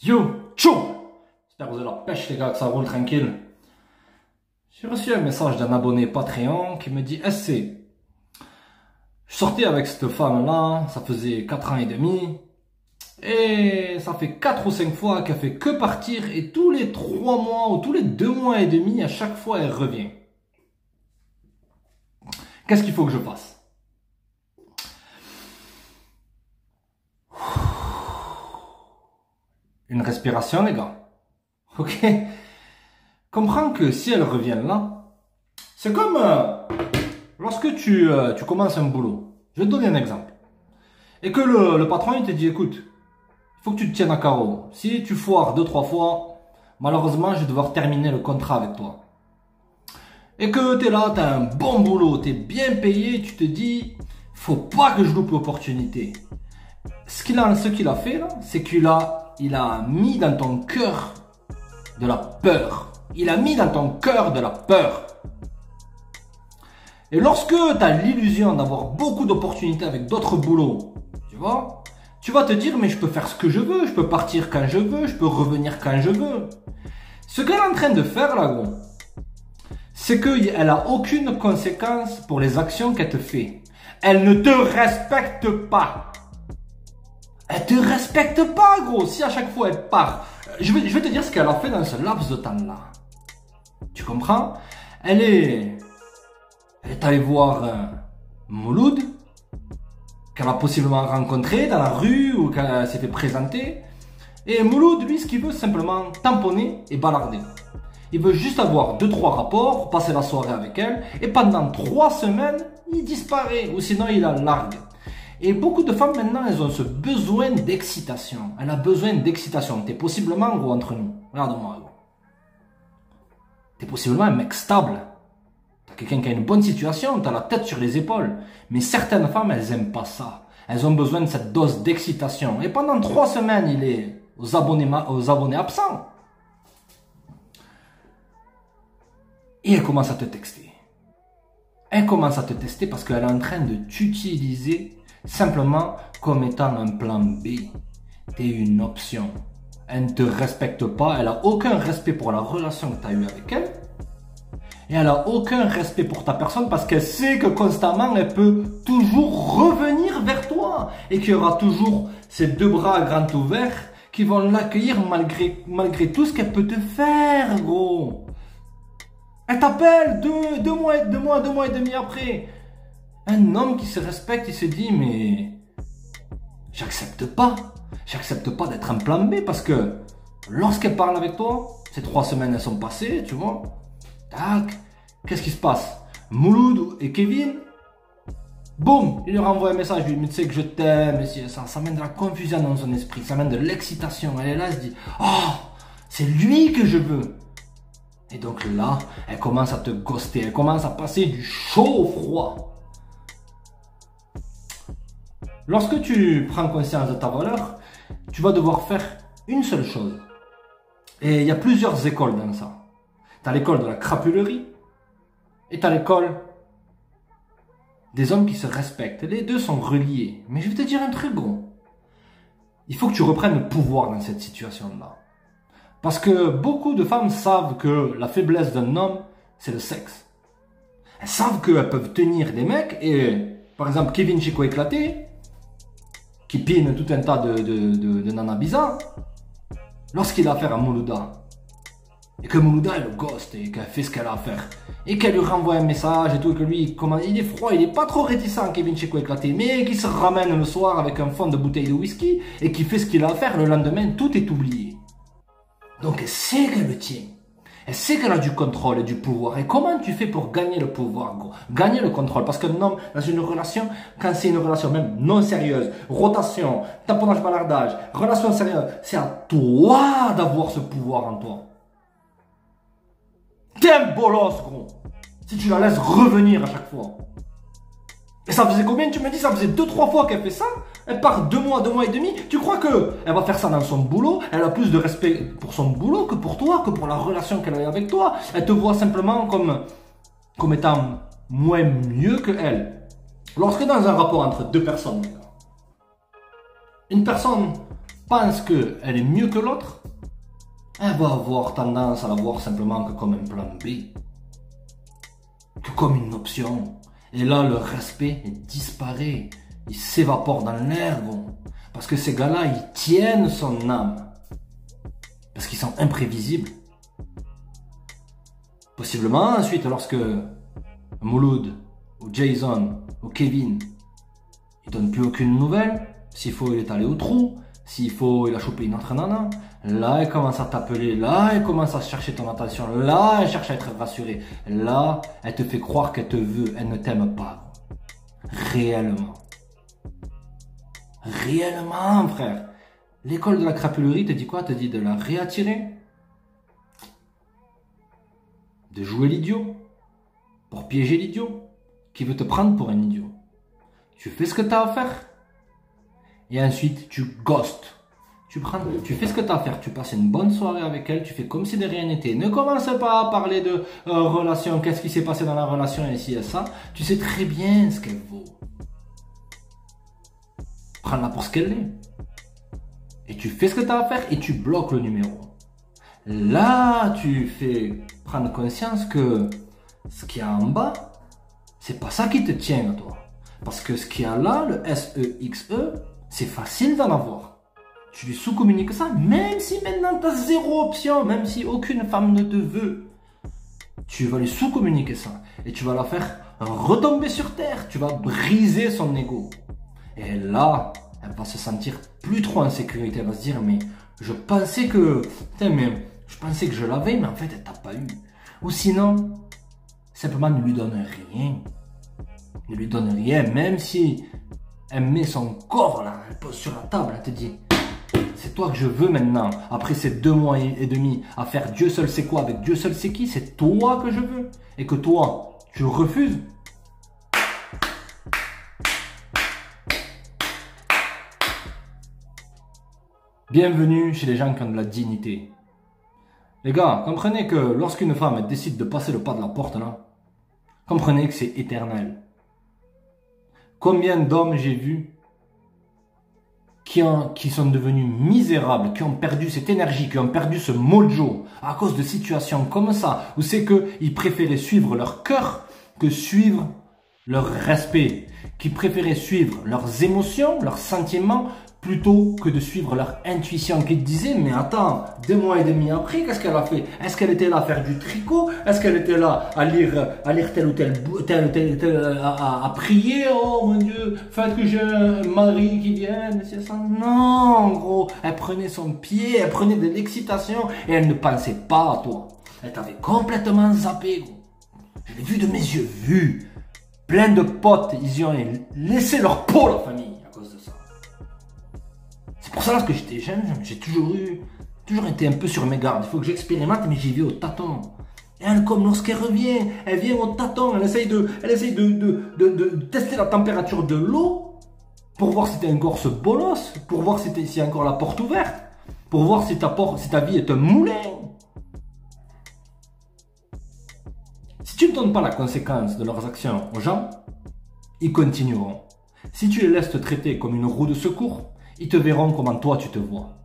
Yo, tchou! J'espère que vous avez la pêche les gars, que ça roule tranquille. J'ai reçu un message d'un abonné Patreon qui me dit SC. Je sortais avec cette femme-là, ça faisait 4 ans et demi. Et ça fait 4 ou 5 fois qu'elle fait que partir et tous les 3 mois ou tous les 2 mois et demi, à chaque fois elle revient. Qu'est-ce qu'il faut que je fasse? Une respiration les gars. Ok? Comprends que si elle revient là, c'est comme lorsque tu commences un boulot. Je vais te donner un exemple. Et que le patron il te dit écoute, il faut que tu te tiennes à carreau. Si tu foires 2-3 fois, malheureusement je vais devoir terminer le contrat avec toi. Et que tu es là, tu as un bon boulot, tu es bien payé, tu te dis faut pas que je loupe l'opportunité. Ce qu'il a fait là, c'est qu'il a mis dans ton cœur de la peur. Il a mis dans ton cœur de la peur. Et lorsque tu as l'illusion d'avoir beaucoup d'opportunités avec d'autres boulots, tu vas te dire mais je peux faire ce que je veux, je peux partir quand je veux, je peux revenir quand je veux. Ce qu'elle est en train de faire là gros, c'est qu'elle a aucune conséquence pour les actions qu'elle te fait. Elle ne te respecte pas. Elle te respecte pas gros. Si à chaque fois elle part, je vais te dire ce qu'elle a fait dans ce laps de temps là. Tu comprends? Elle est allée voir Mouloud, qu'elle a possiblement rencontré dans la rue ou qu'elle s'est fait présenter. Et Mouloud, lui, ce qu'il veut, c'est simplement tamponner et balarder. Il veut juste avoir 2-3 rapports, passer la soirée avec elle, et pendant 3 semaines, il disparaît, ou sinon il la largue. Et beaucoup de femmes maintenant, elles ont ce besoin d'excitation. Elle a besoin d'excitation. T'es possiblement, gros, entre nous. Regarde-moi, gros. T'es possiblement un mec stable. T'as quelqu'un qui a une bonne situation, t'as la tête sur les épaules. Mais certaines femmes, elles aiment pas ça. Elles ont besoin de cette dose d'excitation. Et pendant 3 semaines, il est aux abonnés absents. Et elle commence à te texter. Elle commence à te tester parce qu'elle est en train de t'utiliser simplement comme étant un plan B. T'es une option. Elle ne te respecte pas. Elle n'a aucun respect pour la relation que tu as eue avec elle. Et elle n'a aucun respect pour ta personne parce qu'elle sait que constamment, elle peut toujours revenir vers toi. Et qu'il y aura toujours ces 2 bras grands ouverts qui vont l'accueillir malgré tout ce qu'elle peut te faire, gros. Elle t'appelle 2 mois et demi après. Un homme qui se respecte, il se dit, mais j'accepte pas d'être un plan B parce que lorsqu'elle parle avec toi, ces 3 semaines elles sont passées, tu vois. Tac, qu'est-ce qui se passe? Mouloud et Kevin, boum, il lui renvoie un message, lui dit, mais tu sais que je t'aime, ça mène de la confusion dans son esprit, ça mène de l'excitation. Elle est là, elle se dit, oh, c'est lui que je veux. Et donc là, elle commence à te ghoster, elle commence à passer du chaud au froid. Lorsque tu prends conscience de ta valeur, tu vas devoir faire une seule chose. Et il y a plusieurs écoles dans ça. Tu as l'école de la crapulerie et tu as l'école des hommes qui se respectent. Les deux sont reliés. Mais je vais te dire un truc gros. Il faut que tu reprennes le pouvoir dans cette situation-là. Parce que beaucoup de femmes savent que la faiblesse d'un homme, c'est le sexe. Elles savent qu'elles peuvent tenir des mecs et, par exemple, Kevin Chico éclaté, qui pine tout un tas de nanas bizarres, lorsqu'il a affaire à Moulouda, et que Moulouda elle le ghost et qu'elle fait ce qu'elle a à faire, et qu'elle lui renvoie un message et tout, et que lui, il est froid, il est pas trop réticent, Kevin Chico éclaté, mais qui se ramène le soir avec un fond de bouteille de whisky, et qui fait ce qu'il a à faire, le lendemain, tout est oublié. Donc elle sait qu'elle le tient. Elle sait qu'elle a du contrôle et du pouvoir. Et comment tu fais pour gagner le pouvoir, gros? Gagner le contrôle. Parce que non, dans une relation, quand c'est une relation même non sérieuse, rotation, tamponnage, balardage, relation sérieuse, c'est à toi d'avoir ce pouvoir en toi. T'es un bolos, gros. Si tu la laisses revenir à chaque fois. Et ça faisait combien? Tu me dis, ça faisait 2-3 fois qu'elle fait ça. Elle part 2 mois et demi. Tu crois qu'elle va faire ça dans son boulot? Elle a plus de respect pour son boulot que pour toi, que pour la relation qu'elle a avec toi. Elle te voit simplement comme étant moins mieux que elle. Lorsque dans un rapport entre 2 personnes, une personne pense qu'elle est mieux que l'autre, elle va avoir tendance à la voir simplement que comme un plan B, que comme une option. Et là, le respect disparaît, il s'évapore dans l'air, gros. Parce que ces gars-là, ils tiennent son âme. Parce qu'ils sont imprévisibles. Possiblement, ensuite, lorsque Mouloud, ou Jason, ou Kevin, ils donnent plus aucune nouvelle, s'il faut, il est allé au trou, s'il faut, il a chopé une autre nana, là, elle commence à t'appeler, là, elle commence à chercher ton attention, là, elle cherche à être rassurée, là, elle te fait croire qu'elle te veut, elle ne t'aime pas. Réellement. Réellement, frère. L'école de la crapulerie te dit quoi? Te dit de la réattirer, de jouer l'idiot, pour piéger l'idiot, qui veut te prendre pour un idiot. Tu fais ce que tu as à faire, et ensuite tu ghostes. Tu fais ce que tu as à faire, tu passes une bonne soirée avec elle, tu fais comme si de rien n'était. Ne commence pas à parler de relation, qu'est-ce qui s'est passé dans la relation, ici et ça. Tu sais très bien ce qu'elle vaut. Prends-la pour ce qu'elle est. Et tu fais ce que tu as à faire et tu bloques le numéro. Là, tu fais prendre conscience que ce qu'il y a en bas, c'est pas ça qui te tient à toi. Parce que ce qu'il y a là, le SEXE, c'est facile d'en avoir. Tu lui sous-communiques ça, même si maintenant tu as zéro option, même si aucune femme ne te veut. Tu vas lui sous-communiquer ça. Et tu vas la faire retomber sur terre. Tu vas briser son ego. Et là, elle va se sentir plus trop en sécurité. Elle va se dire, mais je pensais que... Putain, mais je pensais que je l'avais, mais en fait, elle t'a pas eu. Ou sinon, simplement ne lui donne rien. Ne lui donne rien, même si elle met son corps là, elle pose sur la table, elle te dit, c'est toi que je veux maintenant. Après ces 2 mois et demi à faire Dieu seul sait quoi avec Dieu seul sait qui, c'est toi que je veux. Et que toi, tu refuses. Bienvenue chez les gens qui ont de la dignité. Les gars, comprenez que lorsqu'une femme elle décide de passer le pas de la porte là, comprenez que c'est éternel. Combien d'hommes j'ai vu qui sont devenus misérables, qui ont perdu cette énergie, qui ont perdu ce mojo à cause de situations comme ça, où c'est qu'ils préféraient suivre leur cœur que suivre leur respect, qui préféraient suivre leurs émotions, leurs sentiments, plutôt que de suivre leur intuition qui disait, mais attends, 2 mois et demi après, qu'est-ce qu'elle a fait? Est-ce qu'elle était là à faire du tricot? Est-ce qu'elle était là à lire tel ou tel, à prier? Oh mon Dieu, faites que j'ai un mari qui vienne, c'est ça? Non, gros, elle prenait son pied, elle prenait de l'excitation et elle ne pensait pas à toi. Elle t'avait complètement zappé, gros. Je l'ai vu de mes yeux, vu. Plein de potes, ils y ont laissé leur peau, la famille, à cause de ça. C'est pour ça, lorsque j'étais jeune, j'ai toujours été un peu sur mes gardes. Il faut que j'expérimente, mais j'y vais au tâton. Et elle, comme lorsqu'elle revient, elle vient au tâton, elle essaye de tester la température de l'eau pour voir si t'es encore ce bolos, pour voir si y a encore la porte ouverte, pour voir si ta vie est un moulin. Si tu ne donnes pas la conséquence de leurs actions aux gens, ils continueront. Si tu les laisses te traiter comme une roue de secours, ils te verront comment toi tu te vois.